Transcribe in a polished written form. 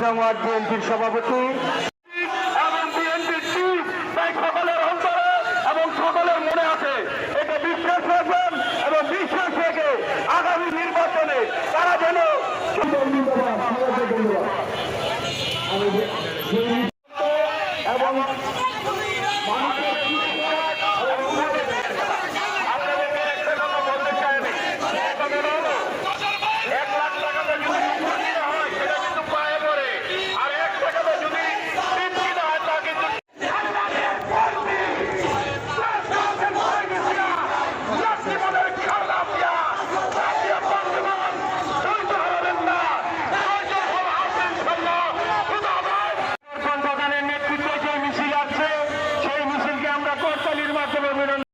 জামাত বিএনপির সভাপতি এবং বিএনপির চিফ, তাই সকলের অন্তরে এবং সকলের মনে আছে, এটা বিশ্বাস রাখবেন এবং বিশ্বাস রেখে আগামী নির্বাচনে তারা যেন এবং